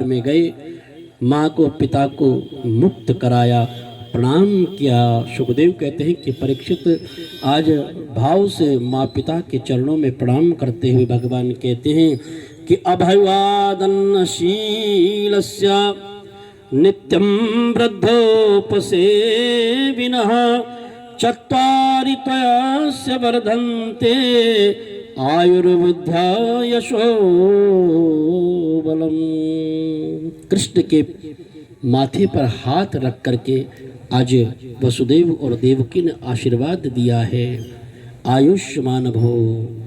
में गए, माँ को पिता को मुक्त कराया, प्रणाम किया। सुखदेव कहते हैं कि परीक्षित आज भाव से माँ पिता के चरणों में प्रणाम करते हुए भगवान कहते हैं कि अभिवादनशीलस्य नित्यं वृद्धोपसेविनः चत्वारि त्वस्य वर्धन्ते आयुर्बुद्ध्या यशो बलम। कृष्ण के माथे पर हाथ रख करके आज वसुदेव और देवकी ने आशीर्वाद दिया है, आयुष्मान भव,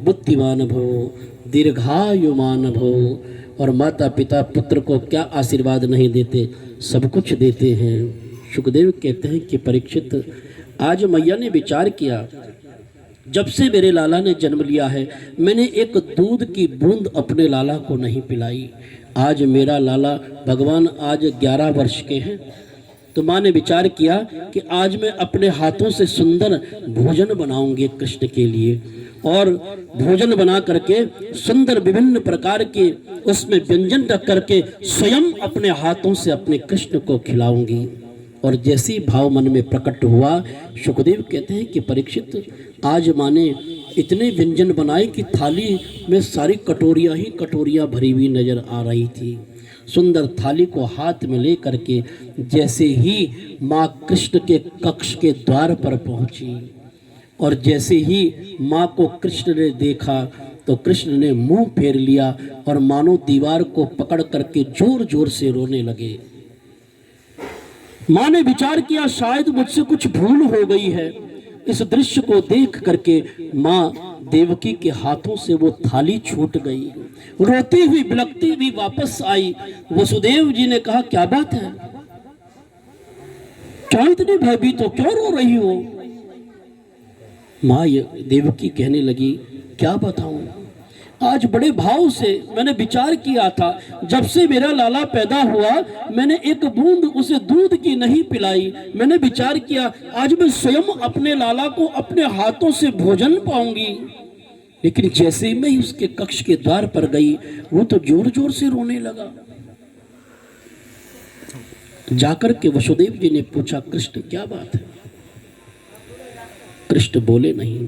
बुद्धिमान भव, दीर्घायुमान भव। और माता पिता पुत्र को क्या आशीर्वाद नहीं देते, सब कुछ देते हैं। सुखदेव कहते हैं कि परीक्षित आज मैया ने विचार किया, जब से मेरे लाला ने जन्म लिया है मैंने एक दूध की बूंद अपने लाला को नहीं पिलाई। आज मेरा लाला भगवान आज 11 वर्ष के हैं, तो माँ ने विचार किया कि आज मैं अपने हाथों से सुंदर भोजन बनाऊंगी कृष्ण के लिए, और भोजन बना करके सुंदर विभिन्न प्रकार के उसमें व्यंजन रख करके स्वयं अपने हाथों से अपने कृष्ण को खिलाऊंगी। और जैसी भाव मन में प्रकट हुआ, सुखदेव कहते हैं कि परीक्षित आज माँ ने इतने व्यंजन बनाए कि थाली में सारी कटोरियाँ ही कटोरियाँ भरी हुई नजर आ रही थी। सुंदर थाली को हाथ में ले करके जैसे ही माँ कृष्ण के कक्ष के द्वार पर पहुंची, और जैसे ही माँ को कृष्ण ने देखा तो कृष्ण ने मुंह फेर लिया और मानो दीवार को पकड़ करके जोर जोर से रोने लगे। माँ ने विचार किया शायद मुझसे कुछ भूल हो गई है। इस दृश्य को देख करके माँ देवकी के हाथों से वो थाली छूट गई, रोती हुई बिलखती हुई वापस आई। वसुदेव जी ने कहा क्या बात है, क्या इतनी भयभीत हो, क्यों रो रही हो? माँ देवकी कहने लगी क्या बताऊं, आज बड़े भाव से मैंने विचार किया था, जब से मेरा लाला पैदा हुआ मैंने एक बूंद उसे दूध की नहीं पिलाई। मैंने विचार किया आज मैं स्वयं अपने लाला को अपने हाथों से भोजन पाऊंगी, लेकिन जैसे ही मैं उसके कक्ष के द्वार पर गई वो तो जोर जोर से रोने लगा। जाकर के वसुदेव जी ने पूछा कृष्ण क्या बात है? कृष्ण बोले नहीं।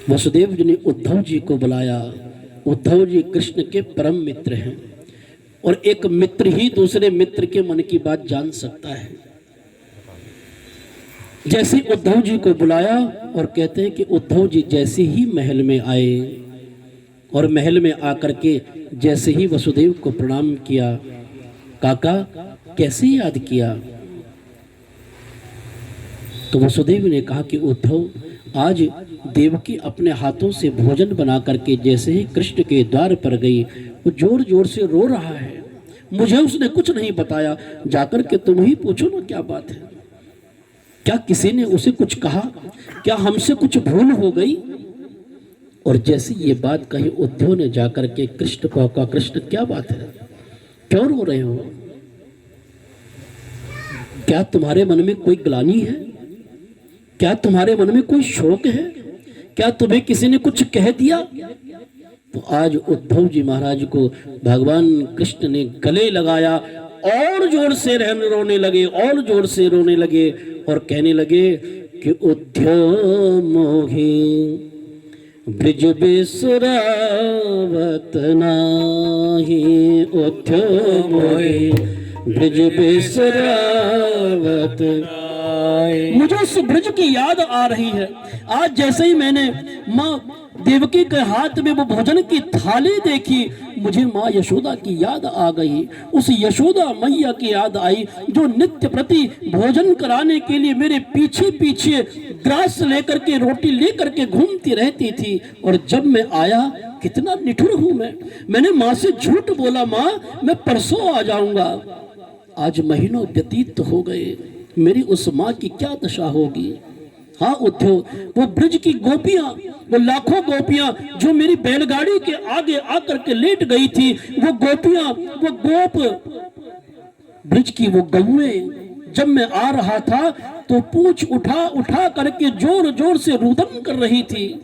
वसुदेव जी ने उद्धव जी को बुलाया। उद्धव जी कृष्ण के परम मित्र हैं, और एक मित्र ही दूसरे मित्र के मन की बात जान सकता है। जैसे उद्धव जी को बुलाया और कहते हैं कि उद्धव जी जैसे ही महल में आए और महल में आकर के जैसे ही वसुदेव को प्रणाम किया, काका कैसे याद किया? तो वसुदेव ने कहा कि उद्धव आज देवकी अपने हाथों से भोजन बना करके जैसे ही कृष्ण के द्वार पर गई वो जोर जोर से रो रहा है, मुझे उसने कुछ नहीं बताया, जाकर के तुम ही पूछो ना क्या बात है, क्या किसी ने उसे कुछ कहा, क्या हमसे कुछ भूल हो गई? और जैसे ये बात कही उद्धव ने जाकर के कृष्ण को कहा कृष्ण क्या बात है, क्यों रो रहे हो? क्या तुम्हारे मन में कोई ग्लानि है? क्या तुम्हारे मन में कोई शोक है? क्या तुम्हें किसी ने कुछ कह दिया? तो आज उद्धव जी महाराज को भगवान कृष्ण ने गले लगाया और जोर से रोने लगे, और जोर से रोने लगे और कहने लगे कि उद्धव मोहि ब्रिज बिसरावत नाही, उद्धव मोहि ब्रिज बिसरावत। मुझे उस ब्रज की याद आ रही है। आज जैसे ही मैंने माँ देवकी के हाथ में वो भोजन की थाली देखी, मुझे माँ यशोदा की याद आ गई। उस यशोदा मैया की याद आई जो नित्य प्रति भोजन कराने के लिए मेरे पीछे पीछे ग्रास लेकर के रोटी लेकर के घूमती रहती थी। और जब मैं आया कितना निठुर हूं मैंने माँ से झूठ बोला, माँ मैं परसों आ जाऊंगा। आज महीनों व्यतीत हो गए, मेरी उस माँ की क्या दशा होगी? हाँ उद्धव, वो ब्रज की गोपियां, वो लाखों गोपियां जो मेरी बैलगाड़ी के आगे आकर के लेट गई थी, वो गोपियां, वो गोप ब्रज की वो गौएं, जब मैं आ रहा था तो पूंछ उठा उठा करके जोर जोर से रुदन कर रही थी।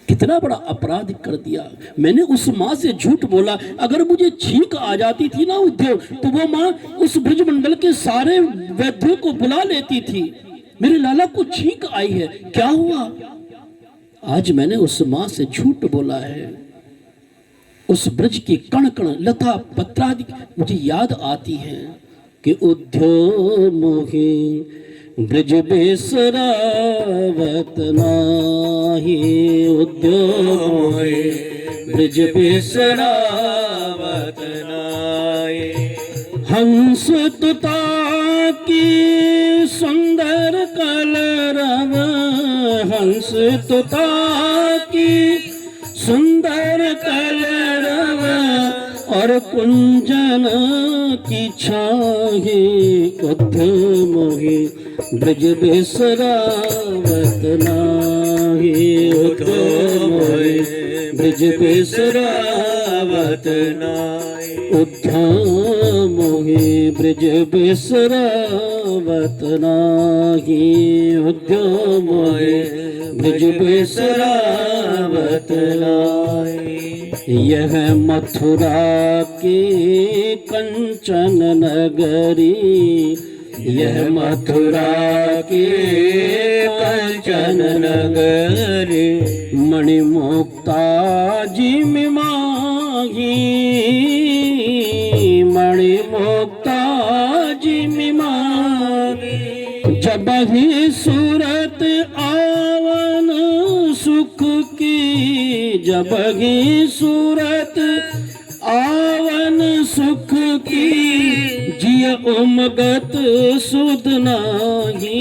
कितना बड़ा अपराध कर दिया। मैंने उस माँ से झूठ बोला। अगर मुझे छींक आ जाती थी ना उद्धव, तो वो माँ उस ब्रजमंडल के सारे वैद्यों को बुला लेती थी। मेरे लाला को छींक आई है, क्या हुआ? आज मैंने उस माँ से झूठ बोला है। उस ब्रज की कण कण लता पत्रादि मुझे याद आती है कि उद्धव मोहे ब्रज बिसरावत नाही, उद्धव मोहे ब्रज बिसरावत नाही। हंस तुता की सुंदर कलरव, हंस तुता की सुंदर कलरव और कुंजन की छाहे, उद्धव मोहे ब्रज बिसरावत नाही, उद्धव मोहे ब्रज बिसरावत नाही, उद्धव मोहे ब्रज बिसरावत नाही, उद्धव मोहे ब्रज बिसरावत नाही। यह मथुरा के कंचन नगरी, यह मथुरा के कंचन नगरी, मणिमुक्ता जी में माही, मणिमुक्ता जी में माही। जब ही सूरत आवन सुख की, जब ही सूरत आवन सुख की, जिय उमगत सुध नाही,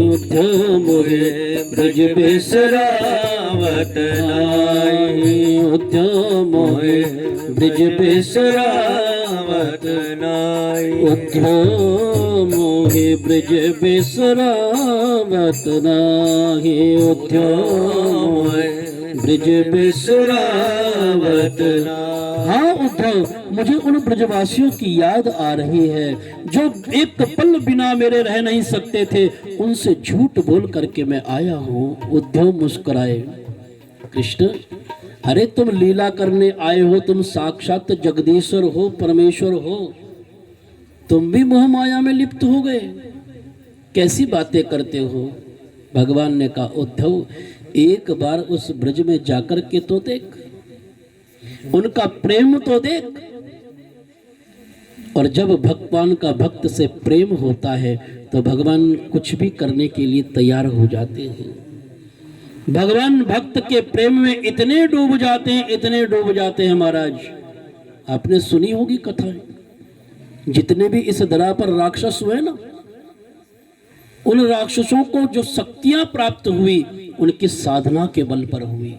उद्धव मोहे ब्रज बिसरावत नाही, उद्धव मोहे ब्रज बिसरावत नाही, उद्धव मोहे ब्रज बिसरावत नाही, उद्धव मोहे ब्रज बिसरावत नाही। हाँ उद्धव, मुझे उन ब्रजवासियों की याद आ रही है जो एक पल बिना मेरे रह नहीं सकते थे। उनसे झूठ बोल करके मैं आया हूँ। उद्धव मुस्कुराए। कृष्ण, अरे तुम लीला करने आए हो, तुम साक्षात जगदीश्वर हो, परमेश्वर हो, तुम भी मोह माया में लिप्त हो गए, कैसी बातें करते हो? भगवान ने कहा, उद्धव एक बार उस ब्रज में जाकर के तो देख, उनका प्रेम तो देख। और जब भगवान का भक्त से प्रेम होता है तो भगवान कुछ भी करने के लिए तैयार हो जाते हैं। भगवान भक्त के प्रेम में इतने डूब जाते हैं, इतने डूब जाते हैं महाराज। आपने सुनी होगी कथा, जितने भी इस धरा पर राक्षस हुए ना, उन राक्षसों को जो शक्तियां प्राप्त हुई उनकी साधना के बल पर हुई।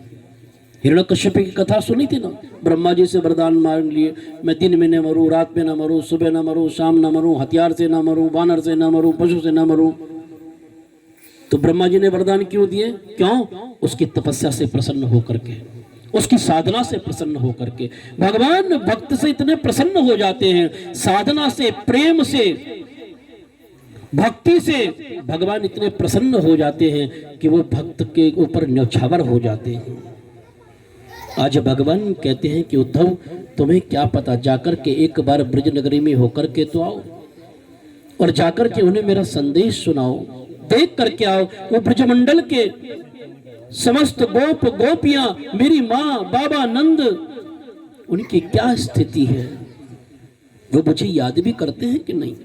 हिरण्यकश्यप की कथा सुनी थी ना, ब्रह्मा जी से वरदान मांग लिए, मैं दिन में न मरूं, रात में न मरूं, सुबह न मरूं, शाम न मरूं, हथियार से न मरूं, वानर से न मरूं, पशु से न मरूं। तो ब्रह्मा जी ने वरदान क्यों दिए? क्यों? उसकी तपस्या से प्रसन्न होकर के, उसकी साधना से प्रसन्न होकर के। भगवान भक्त से इतने प्रसन्न हो जाते हैं, साधना से, प्रेम से, भक्ति से भगवान इतने प्रसन्न हो जाते हैं कि वो भक्त के ऊपर न्यौछावर हो जाते हैं। आज भगवान कहते हैं कि उद्धव तुम्हें क्या पता, जाकर के एक बार ब्रज नगरी में होकर के तो आओ और जाकर के उन्हें मेरा संदेश सुनाओ, देख करके आओ वो ब्रजमंडल के समस्त गोप गोपियां, मेरी माँ, बाबा नंद, उनकी क्या स्थिति है, वो मुझे याद भी करते हैं कि नहीं।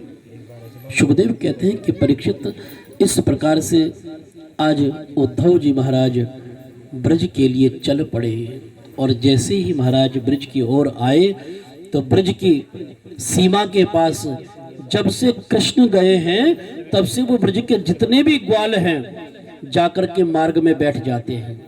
सुखदेव कहते हैं कि परीक्षित, इस प्रकार से आज उद्धव जी महाराज ब्रज के लिए चल पड़े। और जैसे ही महाराज ब्रज की ओर आए तो ब्रज की सीमा के पास जब से कृष्ण गए हैं तब से वो ब्रज के जितने भी ग्वाल हैं जाकर के मार्ग में बैठ जाते हैं।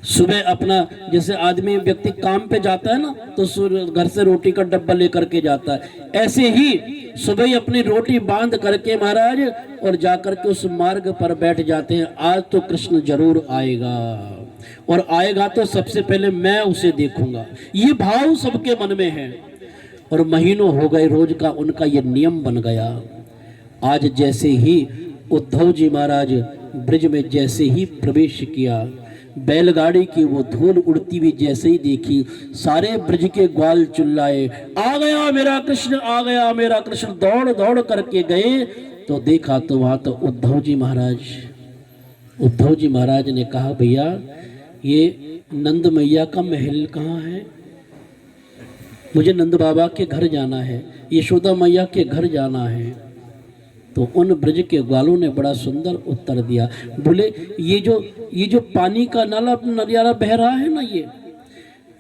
सुबह अपना, जैसे आदमी व्यक्ति काम पे जाता है ना, तो घर से रोटी का डब्बा लेकर के जाता है, ऐसे ही सुबह ही अपनी रोटी बांध करके महाराज और जाकर के उस मार्ग पर बैठ जाते हैं। आज तो कृष्ण जरूर आएगा और आएगा तो सबसे पहले मैं उसे देखूंगा, ये भाव सबके मन में है। और महीनों हो गए, रोज का उनका ये नियम बन गया। आज जैसे ही उद्धव जी महाराज ब्रज में जैसे ही प्रवेश किया, बैलगाड़ी की वो धूल उड़ती हुई जैसे ही देखी, सारे ब्रज के ग्वाल चिल्लाए, आ गया मेरा कृष्ण, आ गया मेरा कृष्ण। दौड़ दौड़ करके गए तो देखा तो वहां तो उद्धव जी महाराज ने कहा, भैया ये नंद मैया का महल कहाँ है? मुझे नंद बाबा के घर जाना है, यशोदा मैया के घर जाना है। तो उन ब्रज के ग्वालों ने बड़ा सुंदर उत्तर दिया, बोले ये जो पानी का नाला नलियारा बह रहा है ना,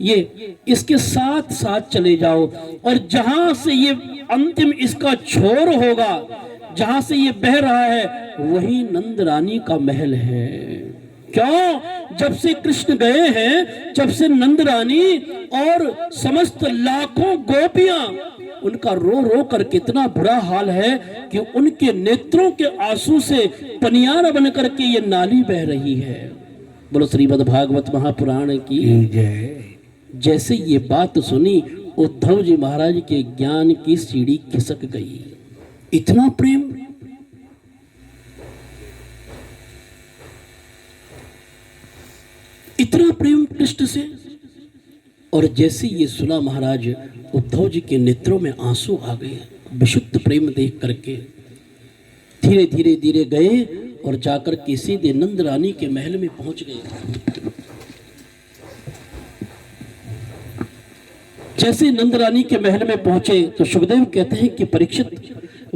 ये इसके साथ साथ चले जाओ, और जहां से ये अंतिम इसका छोर होगा, जहां से ये बह रहा है, वही नंद रानी का महल है। क्यों? जब से कृष्ण गए हैं, जब से नंद रानी और समस्त लाखों गोपियां, उनका रो रो कर कितना बुरा हाल है कि उनके नेत्रों के आंसू से पनियार बन करके ये नाली बह रही है। बोलो श्रीमद् भागवत महापुराण की जय। जैसे ये बात सुनी, उद्धव जी महाराज के ज्ञान की सीढ़ी खिसक गई। इतना प्रेम, इतना प्रेम कृष्ण से। और जैसे ये सुना महाराज, उद्धव जी के नेत्रों में आंसू आ गए विशुद्ध प्रेम देख करके। धीरे धीरे धीरे गए और जाकर के सीधे नंद रानी के महल में पहुंच गए। जैसे नंद रानी के महल में पहुंचे तो सुखदेव कहते हैं कि परीक्षित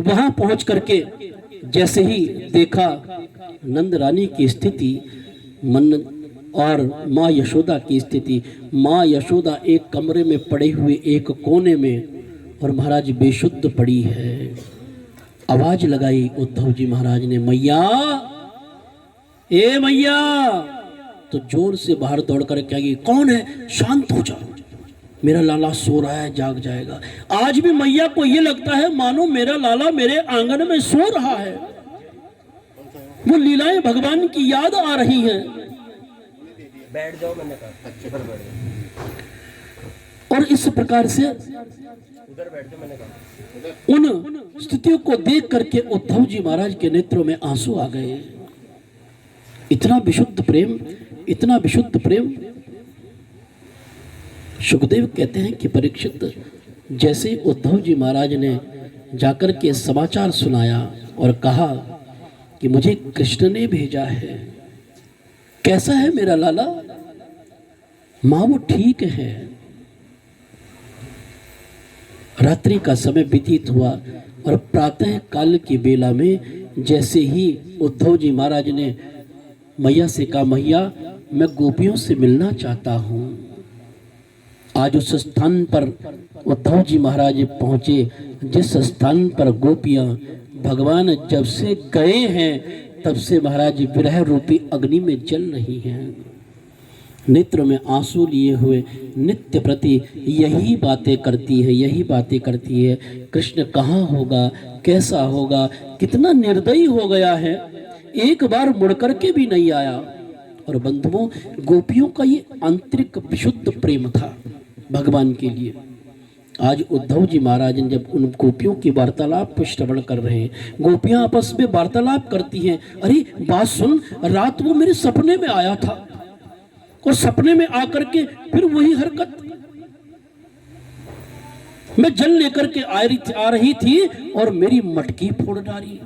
वहां पहुंच करके जैसे ही देखा नंद रानी की स्थिति, मन और माँ यशोदा की स्थिति, माँ यशोदा एक कमरे में पड़े हुए एक कोने में और महाराज बेशुद्ध पड़ी है। आवाज लगाई उद्धव जी महाराज ने, मैया, ए मैया। तो जोर से बाहर दौड़ कर क्या गई, कौन है? शांत हो जाओ, मेरा लाला सो रहा है, जाग जाएगा। आज भी मैया को ये लगता है मानो मेरा लाला मेरे आंगन में सो रहा है। वो लीलाएं भगवान की याद आ रही हैं। बैठ जाओ, मैंने कहा। और इस प्रकार से उधर बैठ जाओ, मैंने कहा। उन स्थितियों को देख करके उद्धव जी महाराज के नेत्रों में आंसू आ गए। इतना विशुद्ध प्रेम, इतना विशुद्ध प्रेम। सुखदेव कहते हैं कि परीक्षित, जैसे उद्धव जी महाराज ने जाकर के समाचार सुनाया और कहा कि मुझे कृष्ण ने भेजा है, कैसा है मेरा लाला? मां वो ठीक है। रात्रि का समय व्यतीत हुआ और प्रातः काल की बेला में जैसे ही उद्धव जी महाराज ने मैया से कहा, मैया मैं गोपियों से मिलना चाहता हूं। आज उस स्थान पर उद्धव जी महाराज पहुंचे जिस स्थान पर गोपियां भगवान जब से गए हैं तब से महाराज विरह रूपी अग्नि में जल रही हैं। नेत्र में आंसू लिए हुए नित्य प्रति यही बातें करती है, यही बातें करती है। कृष्ण कहाँ होगा, कैसा होगा, कितना निर्दयी हो गया है, एक बार मुड़ करके भी नहीं आया। और बंधुओं, गोपियों का ये आंतरिक विशुद्ध प्रेम था भगवान के लिए। आज उद्धव जी महाराज ने जब उन गोपियों की वार्तालाप को श्रवण कर रहे हैं, गोपियां आपस में वार्तालाप करती हैं, अरे बात सुन, रात वो मेरे सपने में आया था और सपने में आकर के फिर वही हरकत, मैं जल लेकर के आ रही थी और मेरी मटकी फोड़ डाली।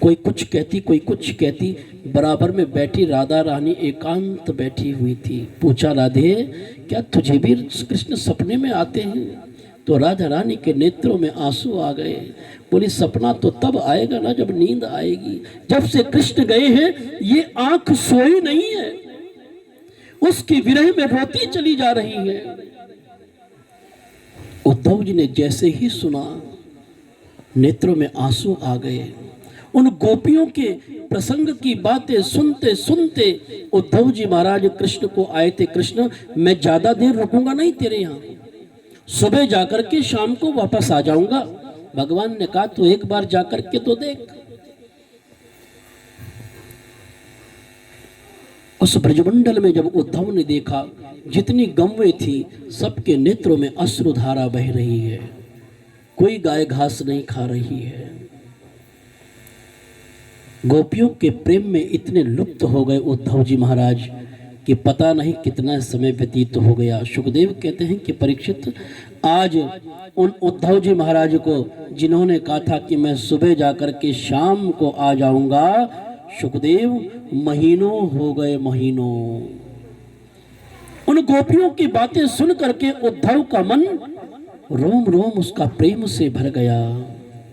कोई कुछ कहती, कोई कुछ कहती। बराबर में बैठी राधा रानी एकांत बैठी हुई थी। पूछा, राधे क्या तुझे भी कृष्ण सपने में आते हैं? तो राधा रानी के नेत्रों में आंसू आ गए। बोली, सपना तो तब आएगा ना जब नींद आएगी। जब से कृष्ण गए हैं ये आंख सोई नहीं है, उसकी विरह में रोती चली जा रही है। उद्धव जी ने जैसे ही सुना, नेत्रों में आंसू आ गए। उन गोपियों के प्रसंग की बातें सुनते सुनते उद्धव जी महाराज कृष्ण को आए थे। कृष्ण, मैं ज्यादा देर रुकूंगा नहीं तेरे यहाँ, सुबह जाकर के शाम को वापस आ जाऊंगा। भगवान ने कहा, तो एक बार जाकर के तो देख। उस ब्रजमंडल में जब उद्धव ने देखा, जितनी गौएं थी सबके नेत्रों में अश्रुधारा बह रही है, कोई गाय घास नहीं खा रही है। गोपियों के प्रेम में इतने लुप्त हो गए उद्धव जी महाराज कि पता नहीं कितना समय व्यतीत हो गया। सुखदेव कहते हैं कि परीक्षित, आज उन उद्धव जी महाराज को जिन्होंने कहा था कि मैं सुबह जाकर के शाम को आ जाऊंगा, सुखदेव महीनों हो गए, महीनों। उन गोपियों की बातें सुन करके उद्धव का मन रोम रोम उसका प्रेम से भर गया,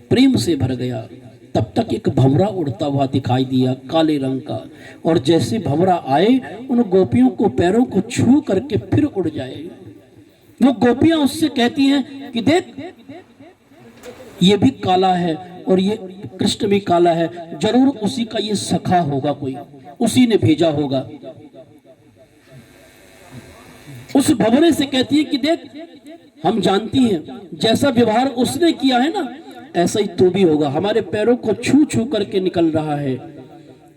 प्रेम से भर गया। तब तक एक भंवरा उड़ता हुआ दिखाई दिया, काले रंग का, और जैसे भंवरा आए उन गोपियों को पैरों को छू करके फिर उड़ जाए। वो गोपियां उससे कहती हैं कि देख, ये भी काला है और ये कृष्ण भी काला है, जरूर उसी का ये सखा होगा, कोई उसी ने भेजा होगा। उस भंवरे से कहती है कि देख, हम जानती हैं जैसा व्यवहार उसने किया है ना, ऐसा ही तू भी होगा। हमारे पैरों को छू छू करके निकल रहा है,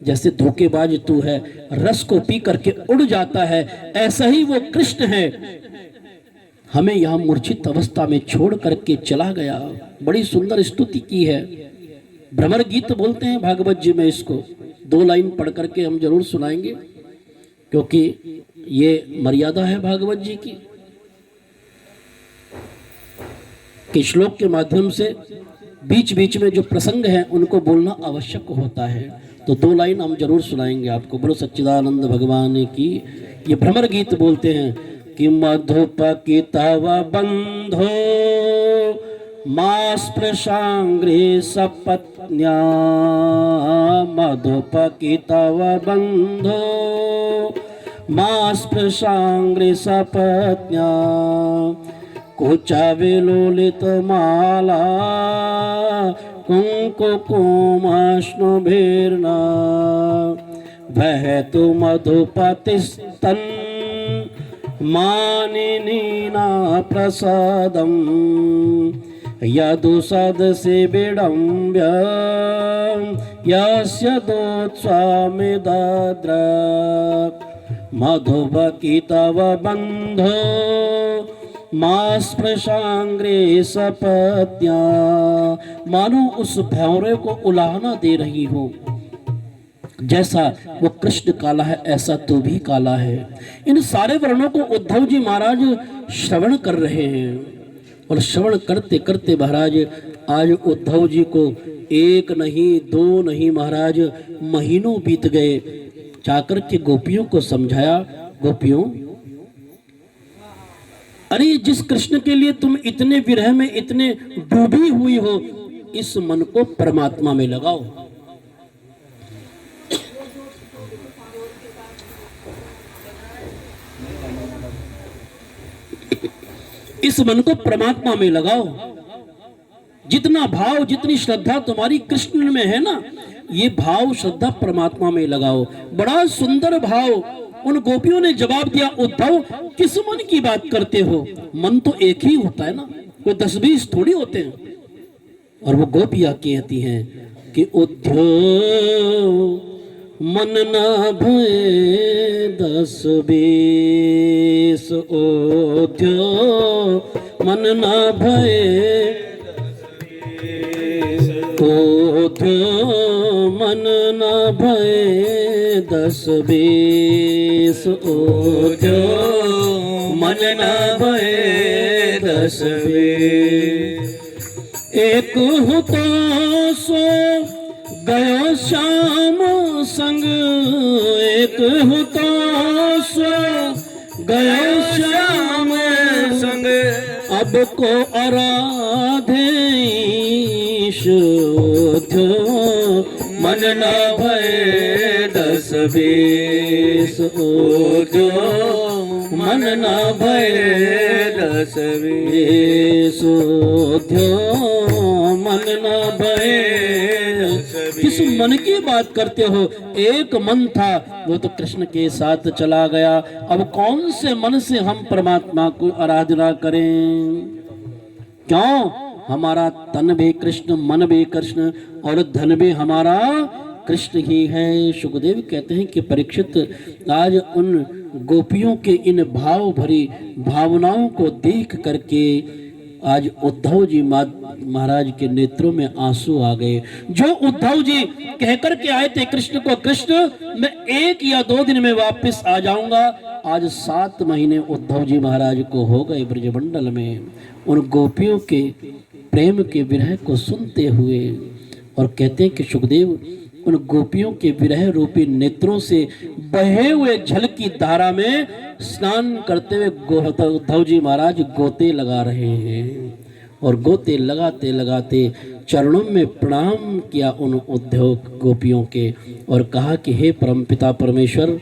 जैसे धोखेबाज तू है, रस को पी करके उड़ जाता है, ऐसा ही वो कृष्ण है, हमें यहां मूर्छित अवस्था में छोड़ करके चला गया। बड़ी सुंदर स्तुति की है, भ्रमर गीत बोलते हैं भागवत जी में इसको। 2 लाइन पढ़ करके हम जरूर सुनाएंगे, क्योंकि ये मर्यादा है भागवत जी की कि श्लोक के माध्यम से बीच बीच में जो प्रसंग है उनको बोलना आवश्यक होता है। तो 2 लाइन हम जरूर सुनाएंगे आपको। बोलो सच्चिदानंद भगवान की। ये भ्रमर गीत बोलते हैं कि मधुपकितव बंधो मास्पृशांग्रे सपत्न्या, मधुपकितव बंधो मास्पृशांग्रे सपत्न्या, कुचविलोलित माला कुंकुमाश्नुभिर्ना, वहतु मधुपतिस्तन मानिनीना प्रसादम, यदु सदसि विडम्ब्य यस्य दोत्स्वामि दद्रक्, मधुपकितव बंधो मास्पृशांग्रे सपत्न्या। मानो उस भंवरे को उलाहना दे रही हो, जैसा वो कृष्ण काला है ऐसा तू भी काला है। इन सारे वर्णों को उद्धव जी महाराज श्रवण कर रहे हैं, और श्रवण करते करते महाराज आज उद्धव जी को 1 नहीं 2 नहीं महाराज महीनों बीत गए। जाकर के गोपियों को समझाया, गोपियों, अरे जिस कृष्ण के लिए तुम इतने विरह में इतने डूबी हुई हो, इस मन को परमात्मा में लगाओ। इस मन को परमात्मा में लगाओ। जितना भाव, जितनी श्रद्धा तुम्हारी कृष्ण में है ना, ये भाव श्रद्धा परमात्मा में लगाओ। बड़ा सुंदर भाव। उन गोपियों ने जवाब दिया, उद्धव किस मन की बात करते हो, मन तो एक ही होता है ना, कोई 10-20 थोड़ी होते हैं। और वो गोपियां कहती हैं कि उद्धव मन न भये 10-20, उद्धव मन न भये, उद्धव मन न भये 10-20, उद्धव मन न भये 10-20। एक हूँ तो सो गयो श्याम संग, एक हूँ तो सो गयो श्याम संग, अब को आराधे उद्धव मन न भये 10-20, उद्धव मन न भये 10-20, उद्धव मन न भये। किस मन की बात करते हो? एक मन था, वो तो कृष्ण के साथ चला गया। अब कौन से मन से हम परमात्मा को आराधना करें? क्यों? हमारा तन भी कृष्ण, मन भी कृष्ण, और धन भी हमारा कृष्ण ही है। सुखदेव कहते हैं कि परीक्षित, आज उन गोपियों के इन भाव भरी भावनाओं को देख करके आज उद्धव जी महाराज के नेत्रों में आंसू आ गए। जो उद्धव जी कहकर के आए थे कृष्ण को, कृष्ण मैं 1 या 2 दिन में वापस आ जाऊंगा, आज 7 महीने उद्धव जी महाराज को हो गए ब्रजमंडल में उन गोपियों के प्रेम के विरह को सुनते हुए। और कहते हैं कि सुखदेव उन गोपियों के विरह रूपी नेत्रों से बहे हुए जल की धारा में स्नान करते हुए उद्धव जी महाराज गोते लगा रहे हैं। और गोते लगाते लगाते चरणों में प्रणाम किया उन उद्धव गोपियों के और कहा कि हे परमपिता परमेश्वर,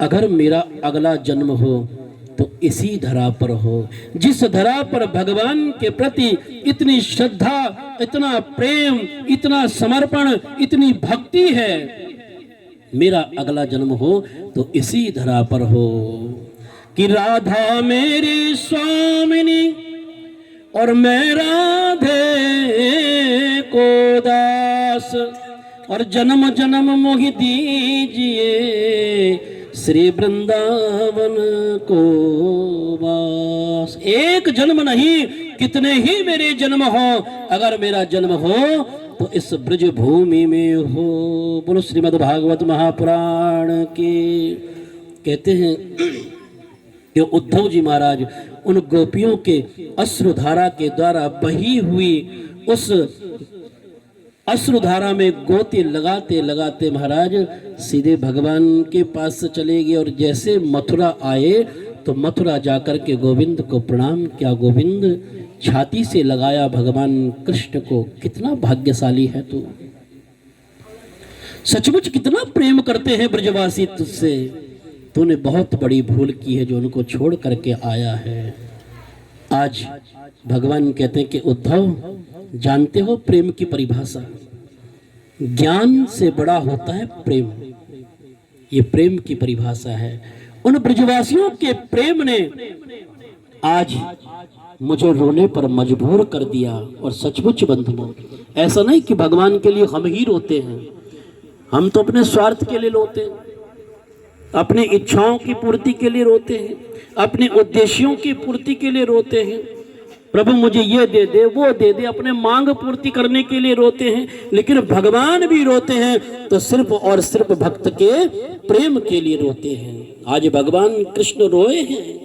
अगर मेरा अगला जन्म हो तो इसी धरा पर हो, जिस धरा पर भगवान के प्रति इतनी श्रद्धा, इतना प्रेम, इतना समर्पण, इतनी भक्ति है, मेरा अगला जन्म हो तो इसी धरा पर हो। कि राधा मेरी स्वामिनी और मैं राधे को दास, और जन्म जन्म मोहि दीजिए श्री वृंदावन को वास। एक जन्म नहीं, कितने ही मेरे जन्म हो, अगर मेरा जन्म हो तो इस ब्रज भूमि में हो। बोलो श्रीमद् भागवत महापुराण के। कहते हैं कि उद्धव जी महाराज उन गोपियों के अश्रुधारा के द्वारा बही हुई उस अश्रुधारा में गोते लगाते लगाते महाराज सीधे भगवान के पास से चले गए। और जैसे मथुरा आए तो मथुरा जाकर के गोविंद को प्रणाम किया। गोविंद छाती से लगाया भगवान कृष्ण को। कितना भाग्यशाली है तू, सचमुच कितना प्रेम करते हैं ब्रजवासी तुझसे। तूने बहुत बड़ी भूल की है जो उनको छोड़ करके आया है। आज भगवान कहते हैं कि उद्धव, जानते हो प्रेम की परिभाषा, ज्ञान से बड़ा होता है प्रेम। ये प्रेम की परिभाषा है। उन ब्रजवासियों के प्रेम ने आज मुझे रोने पर मजबूर कर दिया। और सचमुच बंधुओं, ऐसा नहीं कि भगवान के लिए हम ही रोते हैं, हम तो अपने स्वार्थ के लिए रोते हैं, अपनी इच्छाओं की पूर्ति के लिए रोते हैं, अपने उद्देश्यों की पूर्ति के लिए रोते हैं। प्रभु मुझे ये दे दे, वो दे दे, अपने मांग पूर्ति करने के लिए रोते हैं। लेकिन भगवान भी रोते हैं तो सिर्फ और सिर्फ भक्त के प्रेम के लिए रोते हैं। आज भगवान कृष्ण रोए हैं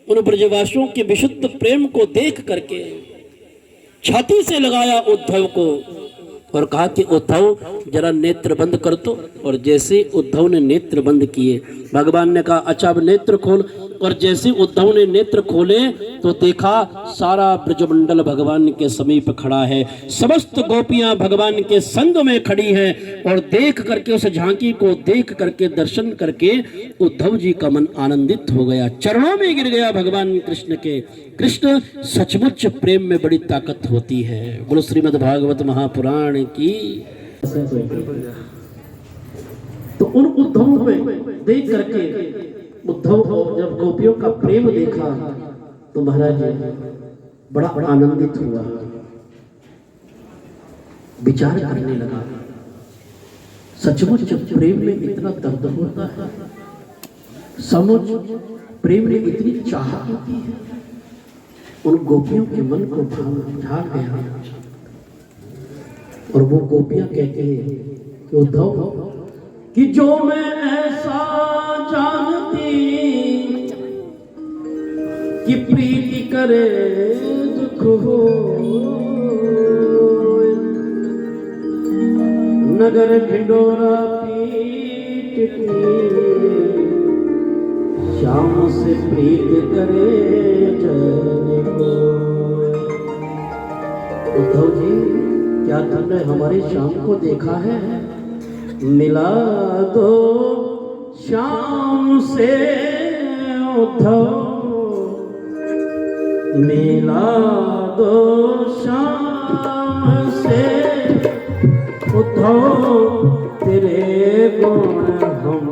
उन ब्रजवासियों के विशुद्ध प्रेम को देख करके। छाती से लगाया उद्धव को और कहा कि उद्धव जरा नेत्र बंद कर दो। और जैसे उद्धव ने नेत्र बंद किए, भगवान ने कहा अच्छा अब नेत्र खोल। और जैसे उद्धव ने नेत्र खोले तो देखा सारा ब्रजमंडल भगवान के समीप खड़ा है, समस्त गोपियां भगवान के संग में खड़ी हैं। और देख करके उस झांकी को देख करके, दर्शन करके उद्धव जी का मन आनंदित हो गया, चरणों में गिर गया भगवान कृष्ण के। कृष्ण सचमुच प्रेम में बड़ी ताकत होती है। बोलो श्रीमद् भागवत महापुराण की। तो उन उद्धव में देख करके, उद्धव जब गोपियों का प्रेम देखा तो महाराज बड़ा आनंदित हुआ, विचार करने लगा सचमुच प्रेम में इतना दर्द होता है, सचमुच प्रेम में इतनी चाहत होती है। उन गोपियों के मन को ढाल गया और वो गोपियां कहती हैं कि उद्धव कि जो मैं ऐसा जानती कि प्रीति करे दुख हो, नगर ढिंडोरा पीट श्याम से प्रीत करे जन को। उद्धव जी, क्या तुमने हमारे श्याम को देखा है? मिला दो श्याम से उद्धव, मिला दो श्याम से उद्धव, तेरे गुण हम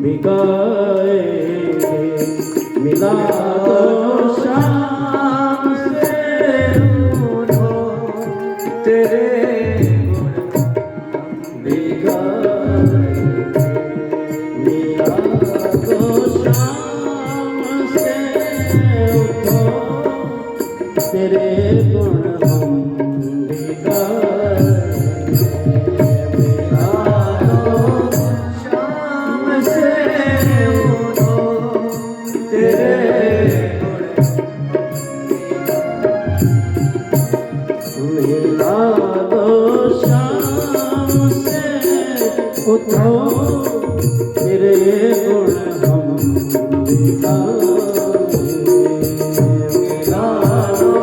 भी गाएंगे। मिला दो श्याम से उद्धव, तेरे तेरे गुण हम भी गाए। शाम से उठो तेरे मिला दो, शाम से उठो तेरे गुण हम भी गाए। मिला दो,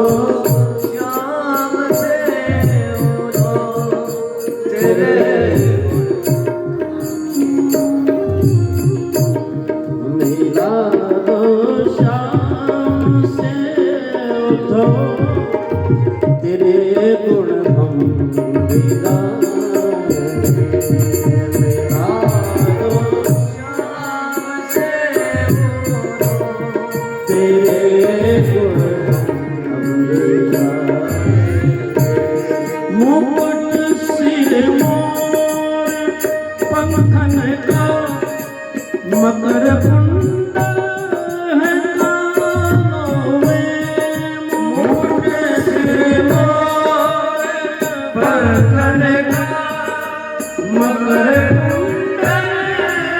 शाम से उठो तेरे मिला दो, शाम से उठो तेरे गुण हम भी गाए। मिला दो, शाम से उठो तेरे गुण हम भी गाए। मुकुट सिर मोर पंखन का, मकर कुंडल है कानों में। मुकुट सिर मोर पंखन का, मकर कुंडल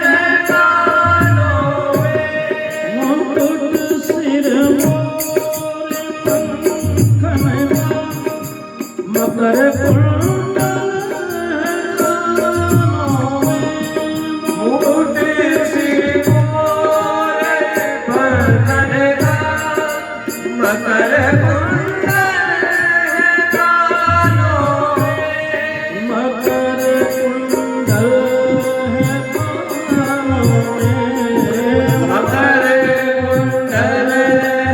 है कानों में। मुकुट सिर मोर पंखन का, मकर कुंडल है कानों में। मुकुट सिर मोर पंखन का, मकर कुंडल है कानों में। मकर कुंडल है कानों में। मकर कुंडल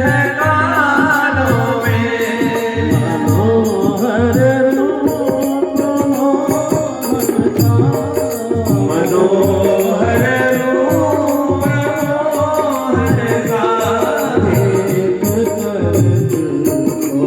है कानों में। मनोहर रूप मोहन का, मनोहर रूप मोहन का। देख कर दिल को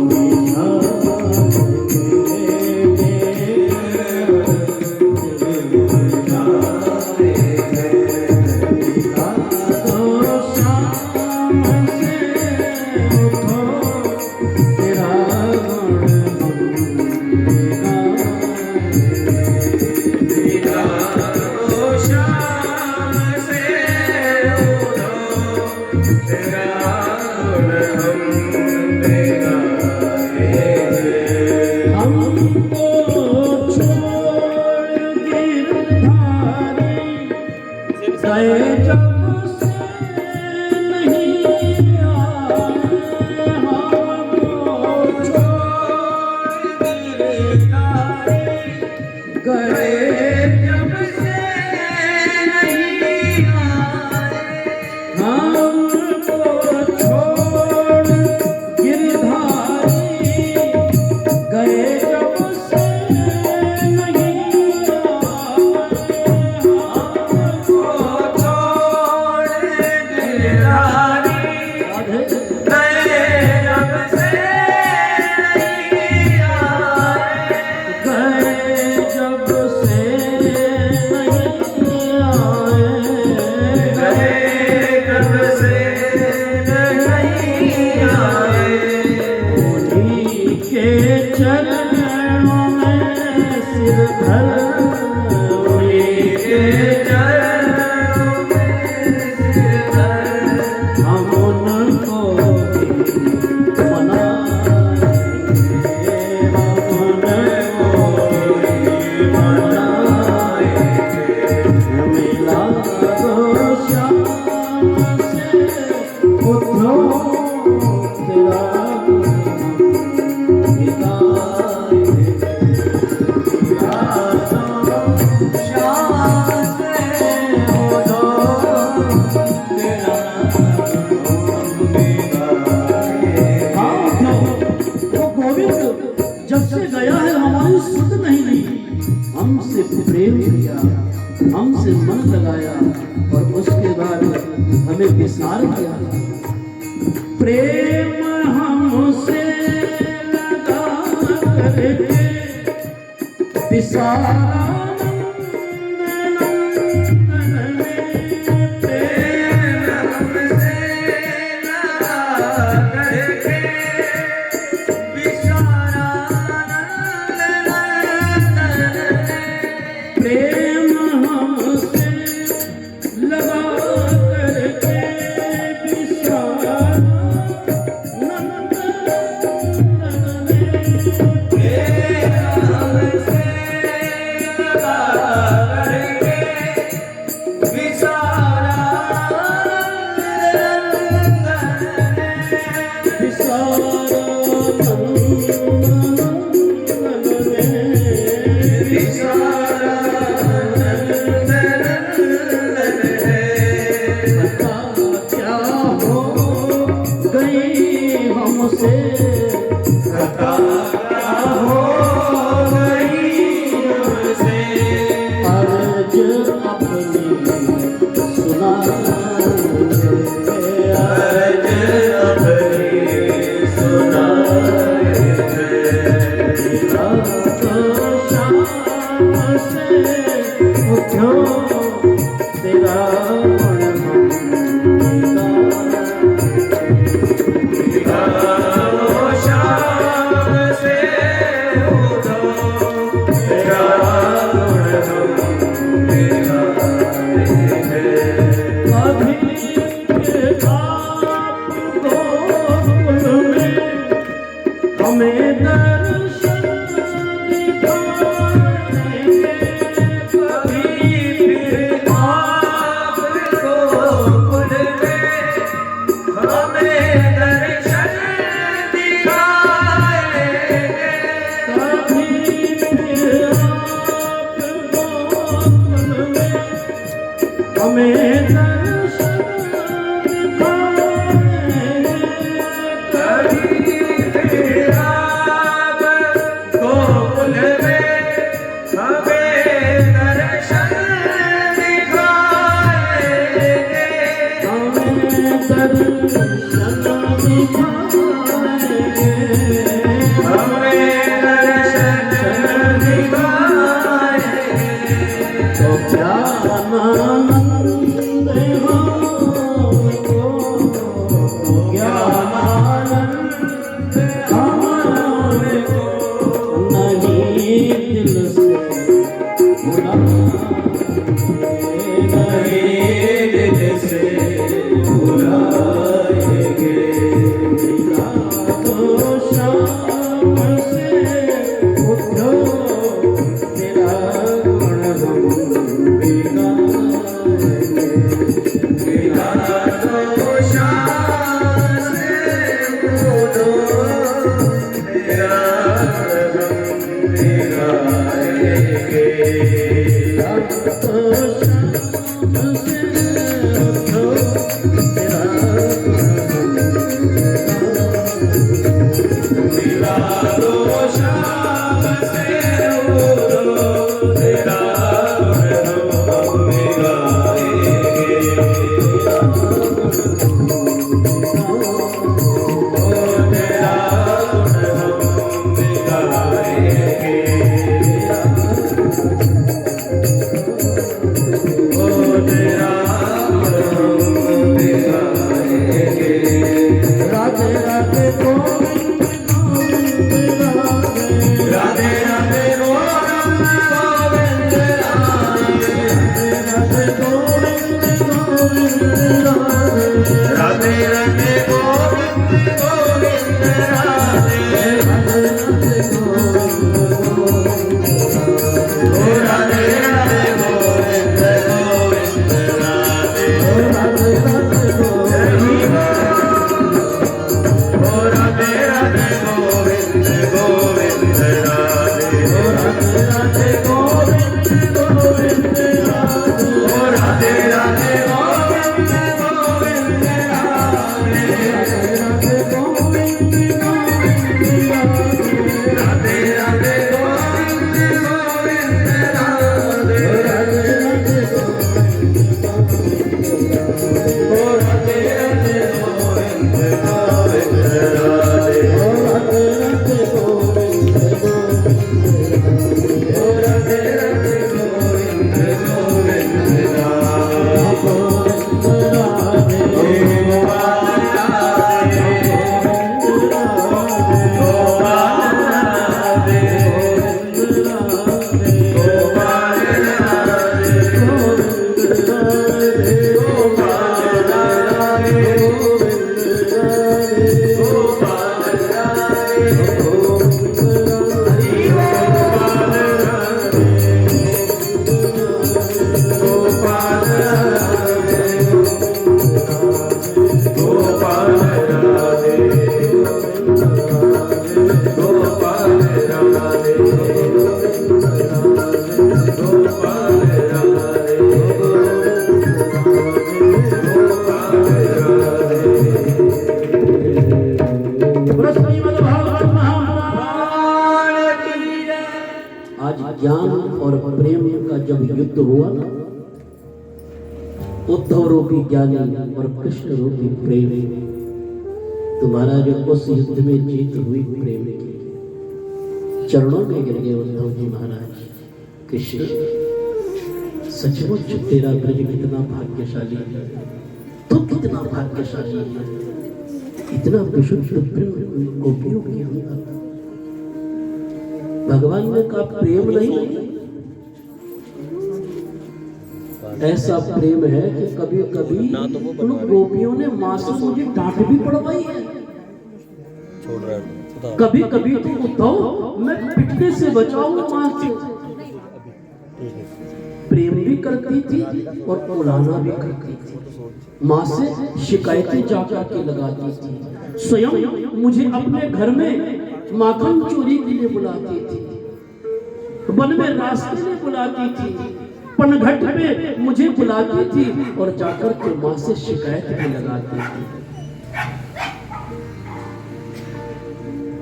विसार किया। प्रेम हमसे लगा करके विसारा राधे राधे आज ज्ञान और प्रेम का जब युद्ध हुआ ना, उद्धव रूपी ज्ञानी और कृष्ण रूपी प्रेम, तुम्हारा जो उस युद्ध में जीत हुई प्रेम की, चरणों में गिर गए उद्धव जी महाराज। कृष्ण सचमुच तेरा ब्रज कितना भाग्यशाली है, तू कितना भाग्यशाली है, इतना विशुद्ध प्रेम गोपियों की अंदर। भगवान ने कहा प्रेम नहीं, ऐसा प्रेम है कि कभी कभी उन गोपियों ने मां से मुझे डांट भी पड़वाई है। कभी कभी तो उद्धव मैं पिटने से बचाऊं मां से, प्रेम भी करती थी और बुलाना भी करती थी। मां से शिकायतें जाकर के लगाती थी, स्वयं मुझे अपने घर में माखन चोरी के लिए बुलाती थी, वन में रास्ते में बुलाती थी, पनघट में मुझे बुलाती थी और जाकर के मां से शिकायत भी लगाती थी।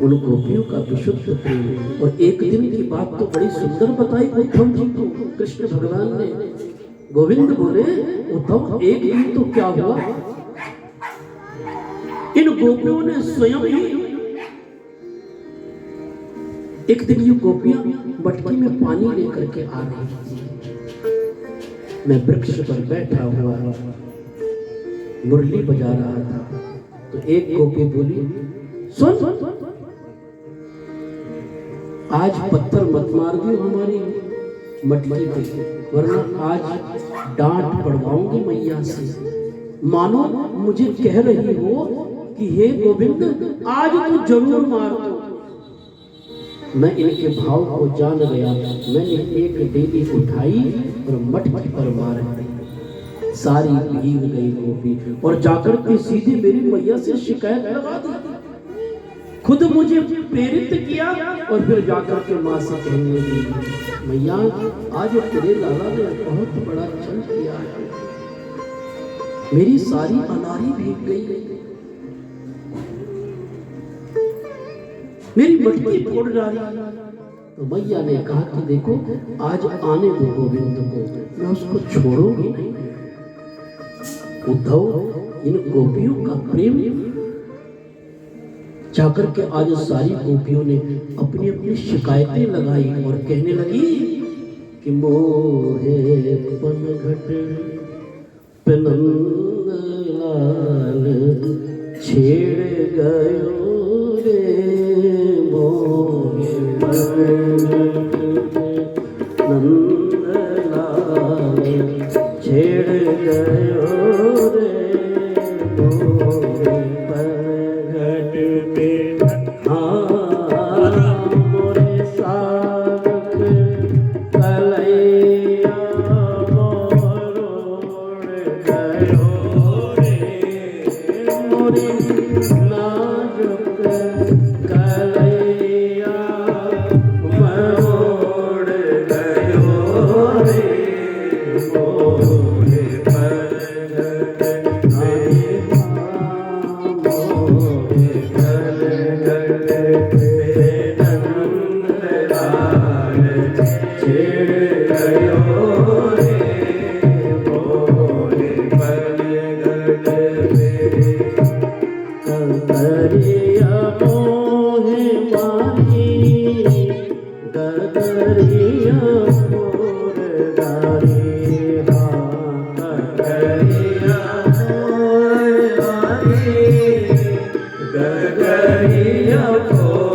उन गोपियों का विशुद्ध प्रेम। और एक दिन की बात तो बड़ी सुंदर बताई उद्धव जी को कृष्ण भगवान ने। गोविंद बोले उद्धव एक दिन तो क्या हुआ, इन गोपियों ने स्वयं ही, एक दिन ये गोपियां मटकी में पानी लेकर के आ रही थी, मैं वृक्ष पर बैठा हुआ मुरली बजा रहा था, तो एक गोपी बोली सुन, आज पत्थर मत मार दियो हमारी मटकी पे, वरना आज डांट पड़वाऊंगी मैया से। मानो मुझे कह रही हो कि हे गोविंद आज तू जरूर मार दो। मैं इनके भाव को जान गया, मैंने एक डेली उठाई और मटकी पर मार दी, सारी भीग गई गोपी और जाकर के सीधे मेरी मैया से शिकायत लगा दी। खुद मुझे प्रेरित किया और फिर जाकर के मां से कहने लगी मैया आज तेरे लाला ने बहुत बड़ा छल किया है, मेरी सारी अनारी भीग गई, मेरी मटकी फोड़ डाली। तो मैया ने कहा कि देखो आज आने दो गोविंद को, मैं उसको छोड़ूंगी नहीं। उद्धव इन गोपियों का प्रेम जाकर के आज सारी गोपियों ने अपनी अपनी शिकायतें लगाई और कहने लगी कि मोहे पनघट पे नंद लाल छेड़ गयो रे, मोहे पनघट नंद लाल छेड़ गयो रे, मोहे पनघट पे मोरे सावक कलैया मोरोड़ गयो रे, मोरे नाजुक कलैया मोरोड़ गयो रे, मोरे पनघट गगरिया फोड़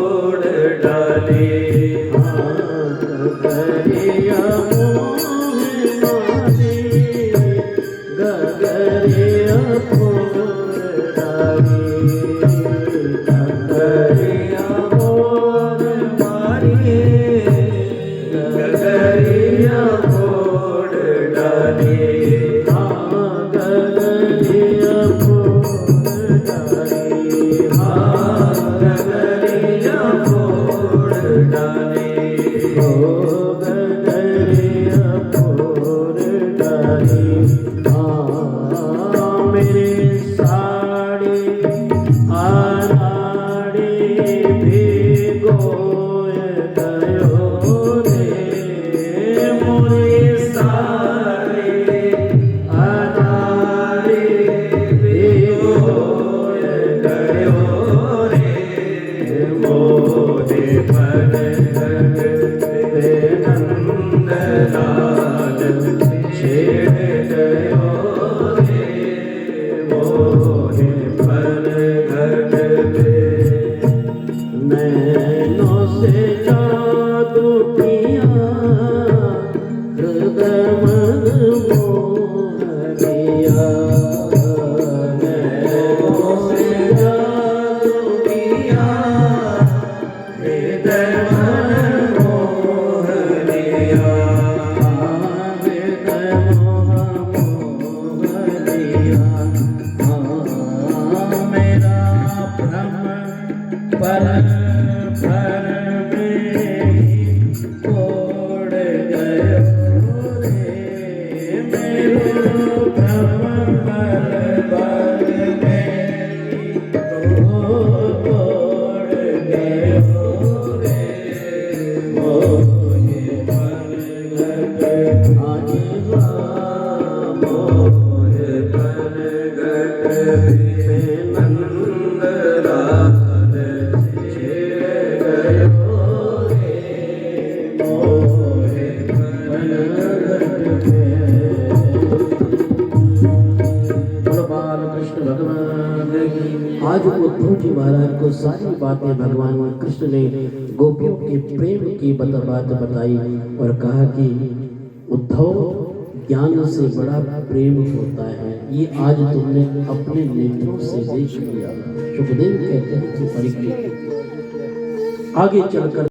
आज उद्धव जी महाराज को सारी बातें भगवान कृष्ण ने गोपियों के प्रेम की बात बताई और कहा कि उद्धव ज्ञान से बड़ा प्रेम होता है, ये आज तुमने अपने नेत्रों से देख लिया। सुखदेव कहते हैं कि परीक्षित आगे चलकर